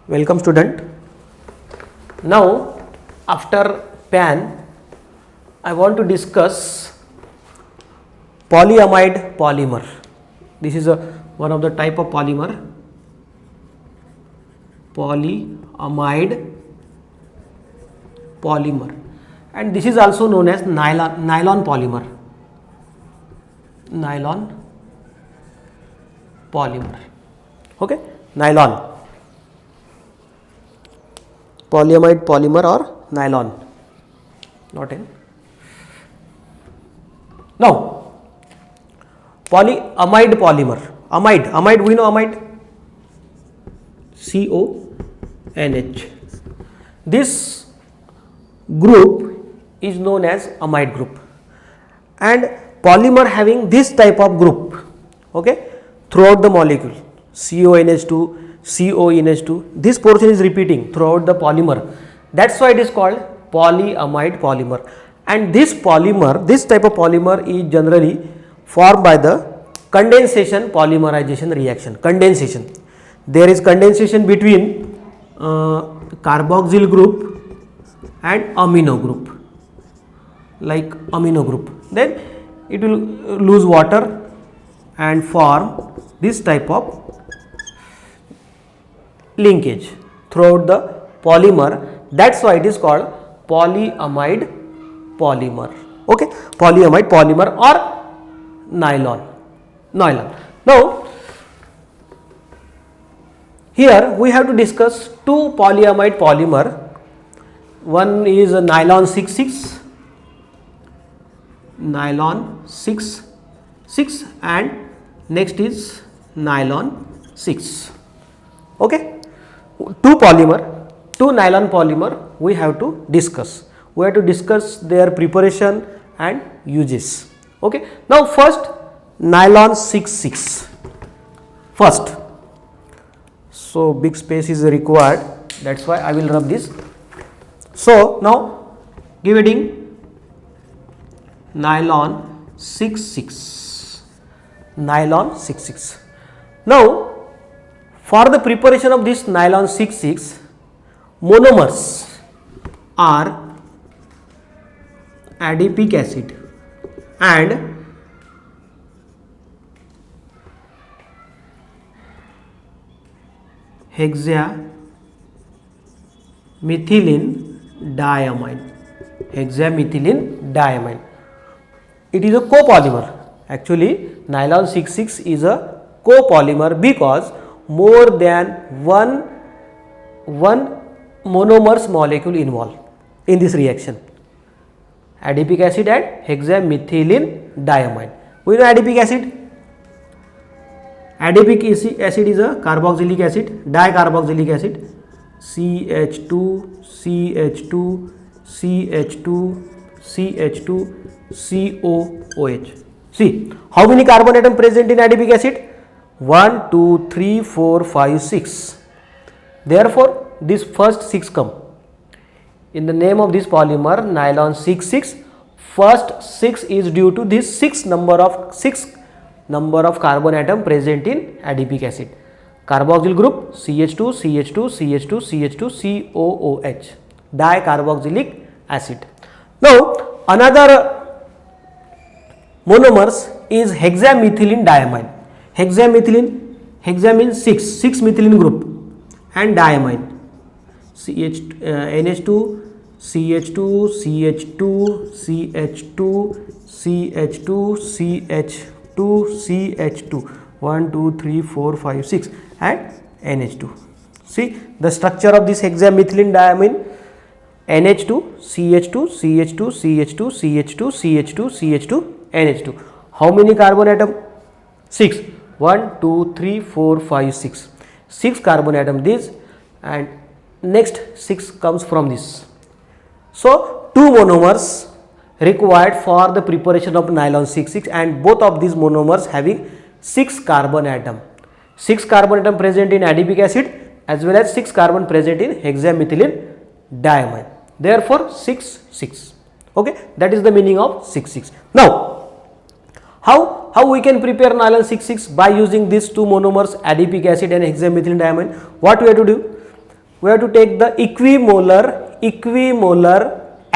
Welcome student. Now after PAN I want to discuss polyamide polymer. This is one of the type of polymer, polyamide polymer, and this is also known as nylon polymer. Nylon polymer. Okay, nylon. Polyamide polymer or nylon, not in. Now, polyamide polymer, amide, we know amide, CONH. This group is known as amide group, and polymer having this type of group, okay, throughout the molecule, CONH2, CONH2, this portion is repeating throughout the polymer. That's why it is called polyamide polymer. And this polymer, this type of polymer is generally formed by the condensation polymerization reaction. Condensation. There is condensation between carboxyl group and amino group, like amino group. Then it will lose water and form this type of linkage throughout the polymer. That's why it is called polyamide polymer. Okay, polyamide polymer or nylon. Now here we have to discuss two polyamide polymer. One is a nylon 6,6, and next is nylon 6. Okay, two nylon polymer we have to discuss. We have to discuss their preparation and uses. Okay, now first nylon 6,6. First, so big space is required, that's why I will rub this. So now give heading nylon 6,6, nylon 6,6. Now for the preparation of this nylon 6,6, monomers are adipic acid and hexamethylene diamine. Hexamethylene diamine. It is a copolymer. Actually, nylon 6,6 is a copolymer because more than one monomers molecule involved in this reaction. Adipic acid and hexamethylene diamine. We know adipic acid. Adipic acid is a carboxylic acid, dicarboxylic acid, CH2, CH2, CH2, CH2, COOH. See, how many carbon atom present in adipic acid? 1, 2, 3, 4, 5, 6. Therefore, this first 6 come. In the name of this polymer, nylon 6,6, first 6 is due to this 6 number of carbon atom present in adipic acid. Carboxyl group CH2, CH2, CH2, CH2, COOH, dicarboxylic acid. Now, another monomers is hexamethylene diamine. Hexa means 6 methylene group, and diamine NH2, CH2, CH2, CH2, CH2, CH2, CH2, 1, 2, 3, 4, 5, 6, and NH2. See the structure of this hexamethylene diamine: NH2, CH2, CH2, CH2, CH2, CH2, CH2, NH2. How many carbon atom? 6. 1, 2, 3, 4, 5, 6. 6 carbon atom this, and next 6 comes from this. So, 2 monomers required for the preparation of nylon 6,6, and both of these monomers having 6 carbon atom. 6 carbon atom present in adipic acid as well as 6 carbon present in hexamethylene diamine. Therefore, 6, 6. Okay, that is the meaning of 6,6. Now, how we can prepare nylon 6,6 by using these two monomers, adipic acid and hexamethylene diamine? What we have to do? we have to take the equimolar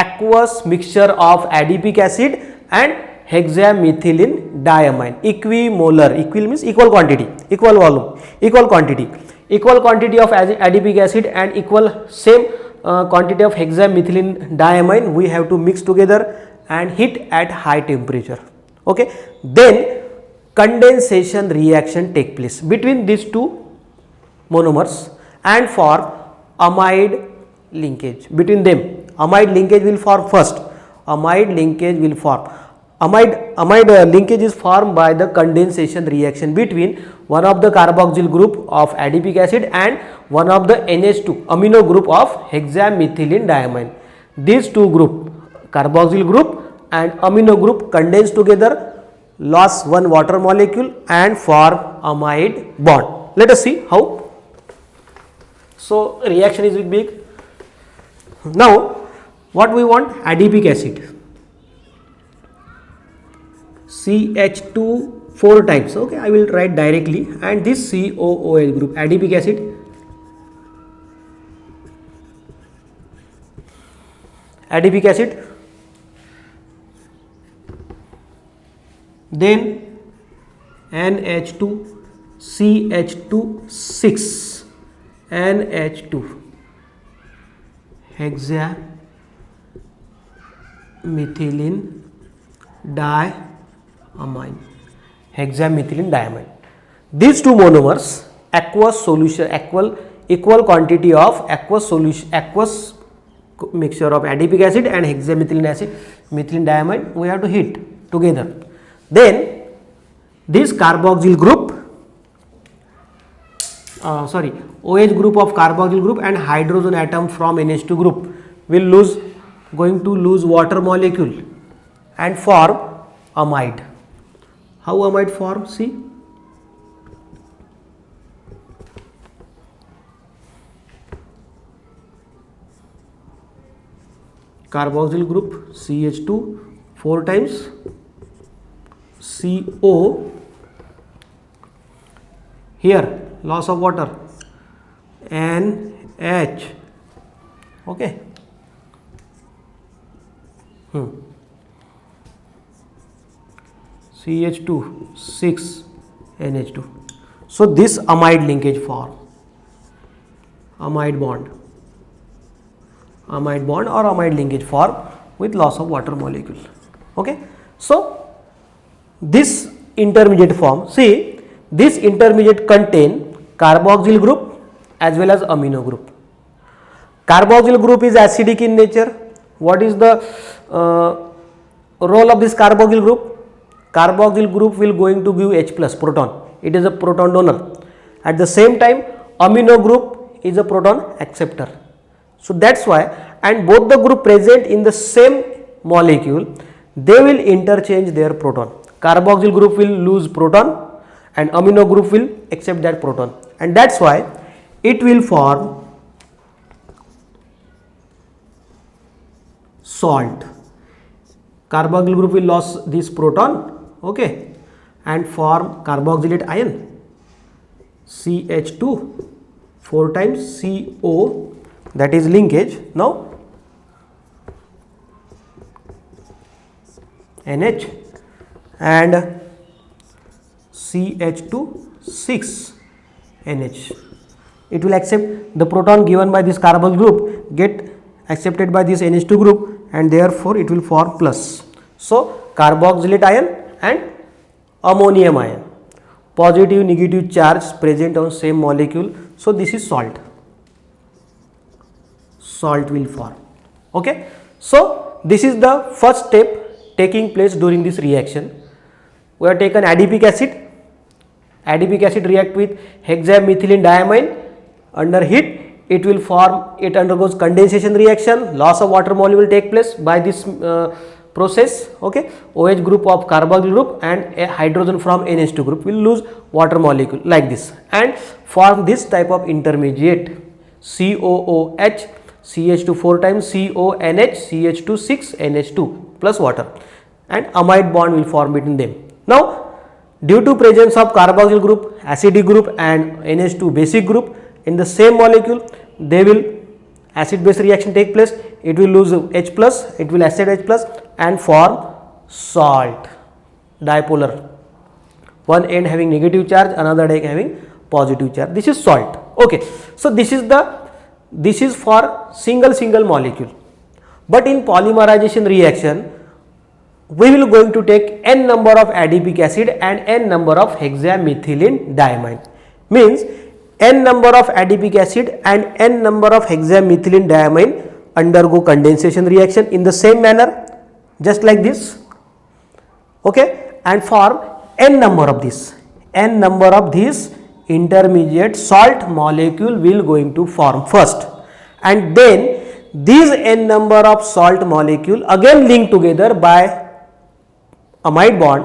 aqueous mixture of adipic acid and hexamethylene diamine. Equimolar, equal means equal quantity, equal volume, equal quantity of adipic acid and equal same quantity of hexamethylene diamine we have to mix together and heat at high temperature. Okay, then condensation reaction take place between these two monomers and form amide linkage between them. Amide linkage will form first. Amide linkage will form. Amide linkage is formed by the condensation reaction between one of the carboxyl group of adipic acid and one of the NH2 amino group of hexamethylene diamine. These two group, carboxyl group and amino group, condense together, lost one water molecule and form amide bond. Let us see how. So reaction is big. Now what we want? Adipic acid. CH2 4 times. Okay, I will write directly, and this COOH group, adipic acid. Adipic acid. Then NH2, CH2 6, NH2, hexamethylene diamine, hexamethylene diamine. These two monomers, aqueous solution, equal quantity of aqueous solution, aqueous mixture of adipic acid and hexamethylene diamine, we have to heat together. Then this carboxyl group, OH group of carboxyl group and hydrogen atom from NH2 group will going to lose water molecule and form amide. How amide form? See, carboxyl group CH2 4 times, CO, here loss of water, NH, okay, CH2 6 NH2. So this amide linkage form, amide bond or amide linkage form with loss of water molecule. Okay, so this intermediate form, see, this intermediate contain carboxyl group as well as amino group. Carboxyl group is acidic in nature. What is the role of this carboxyl group? Carboxyl group will going to give H plus proton. It is a proton donor. At the same time, amino group is a proton acceptor. So that's why, and both the group present in the same molecule, they will interchange their proton. Carboxyl group will lose proton and amino group will accept that proton, and that's why it will form salt. Carboxyl group will lose this proton, okay, and form carboxylate ion, CH2 4 times CO, that is linkage. Now NH and CH2 6 NH. It will accept the proton given by this carboxyl group, get accepted by this NH2 group, and therefore it will form plus. So carboxylate ion and ammonium ion, positive negative charge present on same molecule. So this is salt. Salt will form. Okay. So this is the first step taking place during this reaction. We have taken adipic acid. Adipic acid react with hexamethylene diamine under heat. It will form, it undergoes condensation reaction, loss of water molecule will take place by this process. Okay, OH group of carboxyl group and a hydrogen from NH2 group will lose water molecule like this and form this type of intermediate COOH, CH2 4 times CONH, CH2 6 NH2 plus water, and amide bond will form between them. Now due to presence of carboxyl group, acidic group and NH2 basic group in the same molecule, they will acid base reaction take place, it will lose H plus, it will acid H plus and form salt, dipolar, one end having negative charge, another end having positive charge. This is salt. Okay, so this is for single molecule. But in polymerization reaction, we will going to take n number of adipic acid and n number of hexamethylene diamine. Means n number of adipic acid and n number of hexamethylene diamine undergo condensation reaction in the same manner, just like this. Okay, and form n number of these intermediate salt molecule will going to form first, and then these n number of salt molecule again link together by amide bond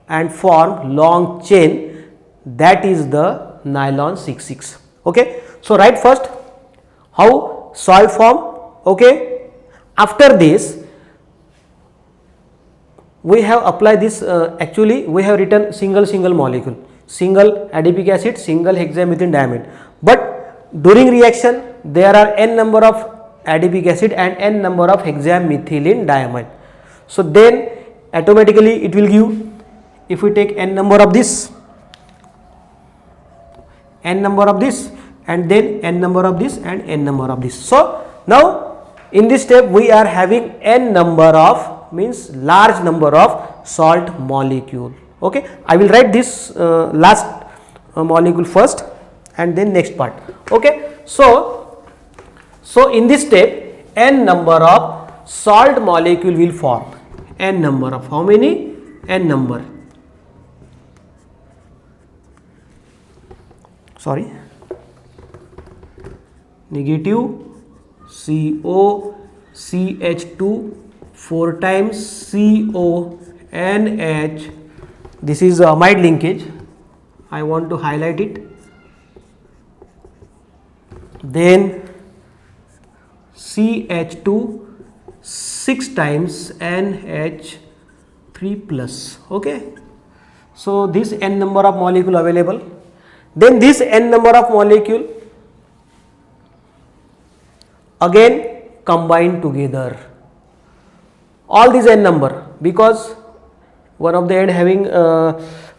and form long chain, that is the nylon 6,6. Okay, so write first how salt form. Okay, after this we have applied this, actually we have written single molecule, single adipic acid, single hexamethylene diamine, but during reaction there are n number of adipic acid and n number of hexamethylene diamine. So then automatically it will give, if we take n number of this and then n number of this and n number of this. So now in this step we are having n number of, means large number of salt molecule. Okay, I will write this last molecule first and then next part. Okay, so in this step n number of salt molecule will form. N number of how many? N number. Sorry, negative CO CH2 4 times CONH. This is amide linkage, I want to highlight it. Then CH2 6 times NH3 plus. Okay, so this n number of molecule available. Then this n number of molecule again combine together, all these n number, because one of the end having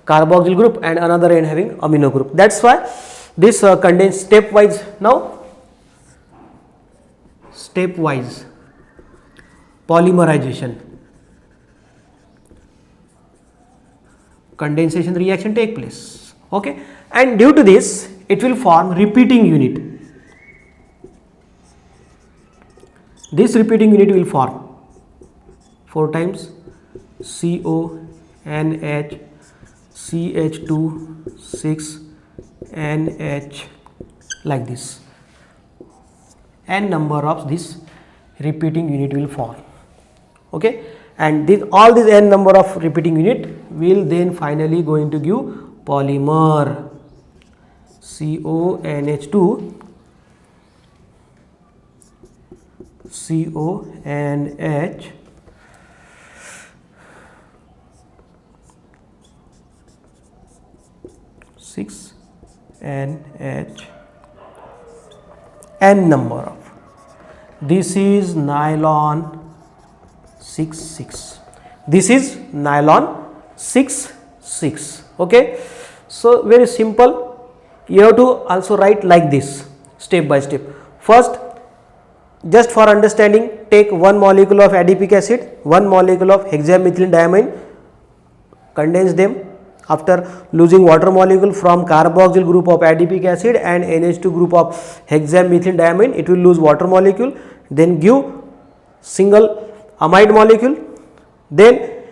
carboxyl group and another end having amino group. That's why this condensed stepwise. Now stepwise polymerization, condensation reaction take place. Okay, and due to this it will form repeating unit. This repeating unit will form 4 times CONH CH2 6 NH, like this. N number of this repeating unit will form. Okay, and all these n number of repeating unit will then finally going to give polymer CONH2 CONH six NH, n number of, this is nylon 6,6, this is nylon 6,6. Okay, so very simple, you have to also write like this step by step. First, just for understanding, take one molecule of adipic acid, one molecule of hexamethylene diamine, condense them. After losing water molecule from carboxyl group of adipic acid and NH2 group of hexamethylene diamine, it will lose water molecule, then give single amide molecule, then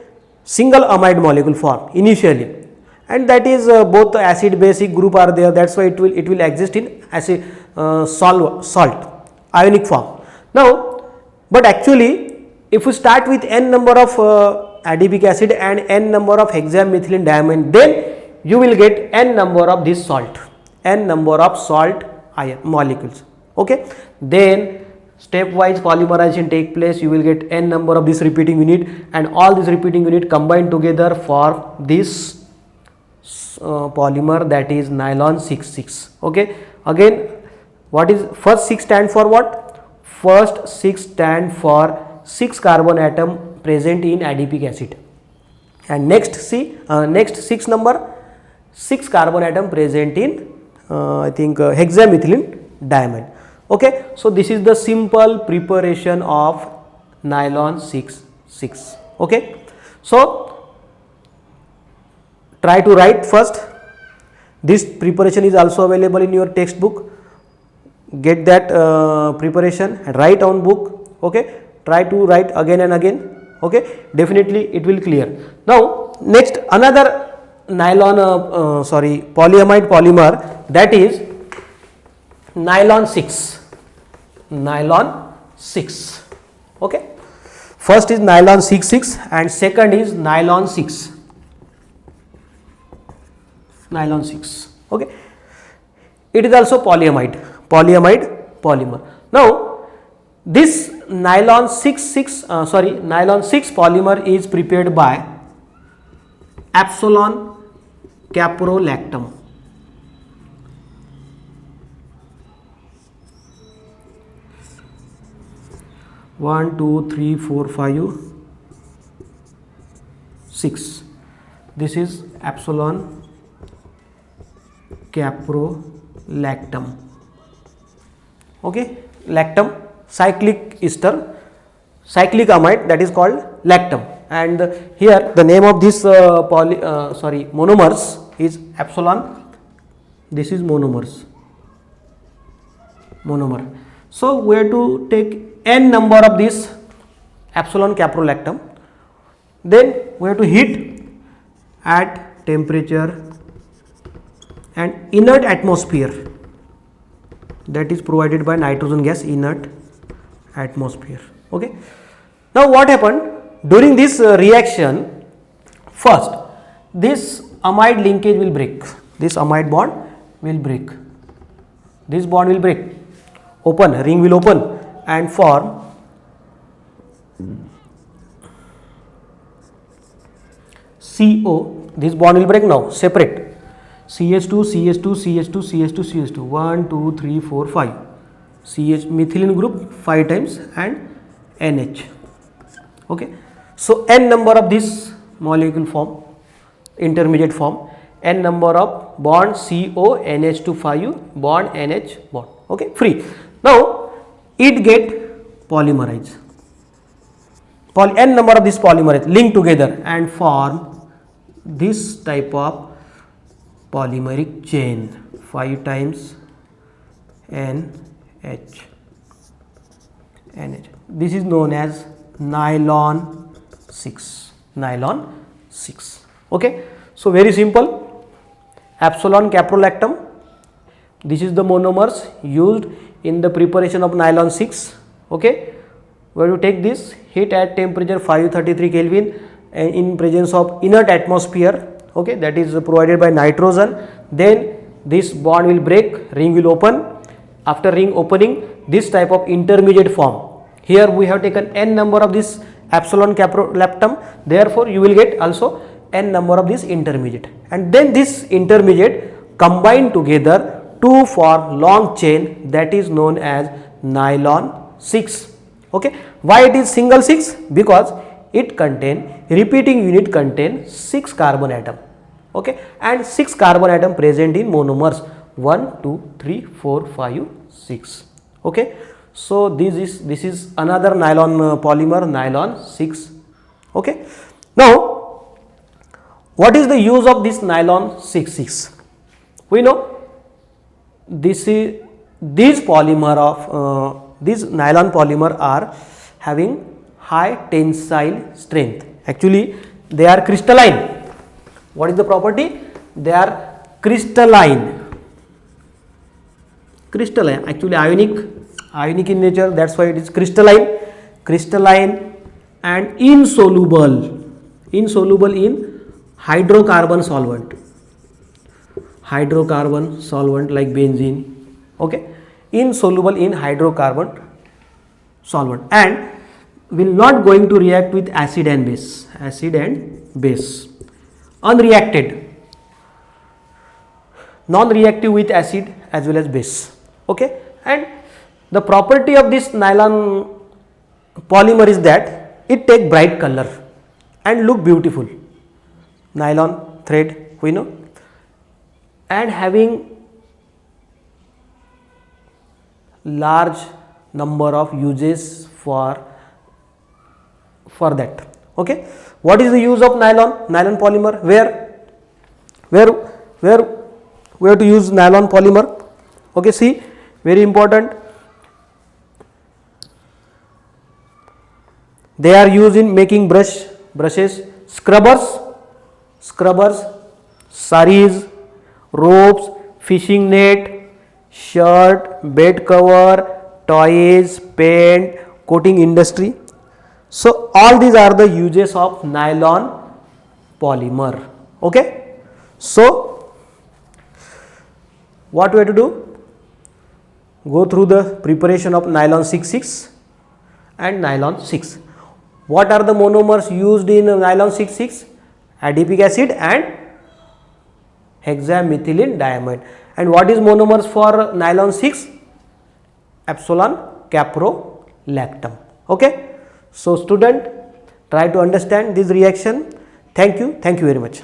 single amide molecule form initially, and that is both acid basic group are there, that's why it will exist in acid salt ionic form. Now, but actually if we start with n number of adipic acid and n number of hexamethylene diamine, then you will get n number of this salt, n number of salt ion molecules. Okay, then stepwise polymerization take place, you will get n number of this repeating unit, and all this repeating unit combined together for this polymer, that is nylon 6,6. Okay, again What is first 6 stand for what? First 6 stand for 6 carbon atom present in adipic acid, and next 6 number 6 carbon atom present in I think hexamethylene diamine. Okay, so this is the simple preparation of nylon 6,6. Okay, so try to write first. This preparation is also available in your textbook. Get that preparation and write on book. Okay, try to write again and again. Okay, definitely it will clear. Now next, another nylon polyamide polymer, that is nylon 6. Okay, first is nylon 6,6 and second is nylon 6. Okay, it is also polyamide polymer. Now this nylon 6 polymer is prepared by epsilon caprolactam. One, two, three, four, 5, 6. This is epsilon caprolactam. Okay, lactam, cyclic ester, cyclic amide, that is called lactam, and here the name of this monomers is epsilon. This is monomer. So we have to take n number of this epsilon caprolactam, then we have to heat at temperature and inert atmosphere, that is provided by nitrogen gas, inert atmosphere. Okay, now what happened during this reaction? First, this amide linkage will break, this amide bond will break, this bond will break, open, ring will open and form CO. This bond will break now, separate, CH2, CH2, CH2, CH2, CH2, 1, 2, 3, 4, 5, CH methylene group 5 times and NH. Okay, so n number of this molecule form, intermediate form, n number of bond CO, NH2 5, bond NH bond. Okay, free. Now it get polymerized, n number of this polymerase link together and form this type of polymeric chain, 5 times NH. This is known as nylon 6. Okay, so very simple, epsilon caprolactam, this is the monomers used in the preparation of nylon 6. Okay, we have to take this, heat at temperature 533 Kelvin in presence of inert atmosphere. Okay, that is provided by nitrogen. Then this bond will break, ring will open. After ring opening, this type of intermediate form. Here we have taken n number of this epsilon caprolactam, therefore you will get also n number of this intermediate, and then this intermediate combine together to form long chain, that is known as nylon 6. Okay, why it is single 6? Because it contain, repeating unit contain 6 carbon atom. Okay, and 6 carbon atom present in monomers 1, 2, 3, 4, 5, 6. Okay, so this is another nylon polymer, nylon 6. Okay, now what is the use of this nylon 6,6? We know this nylon polymer are having high tensile strength. Actually they are crystalline. What is the property? They are crystalline, actually ionic in nature, that's why it is crystalline and insoluble in hydrocarbon solvent like benzene. Okay, insoluble in hydrocarbon solvent and will not going to react with acid and base, unreacted, non-reactive with acid as well as base. Okay, And the property of this nylon polymer is that it take bright color and look beautiful. Nylon thread, we know, and having large number of uses for that. Okay, what is the use of nylon polymer? Where we have to use nylon polymer? Okay, see, very important. They are used in making brushes, scrubbers, saris, ropes, fishing net, shirt, bed cover, toys, paint, coating industry. So all these are the uses of nylon polymer. Okay, so what we have to do? Go through the preparation of nylon 6,6 and nylon 6. What are the monomers used in nylon 6,6? Adipic acid and hexamethylene diamide. And what is monomers for nylon 6? Epsilon caprolactam. Okay, so student, try to understand this reaction. Thank you very much.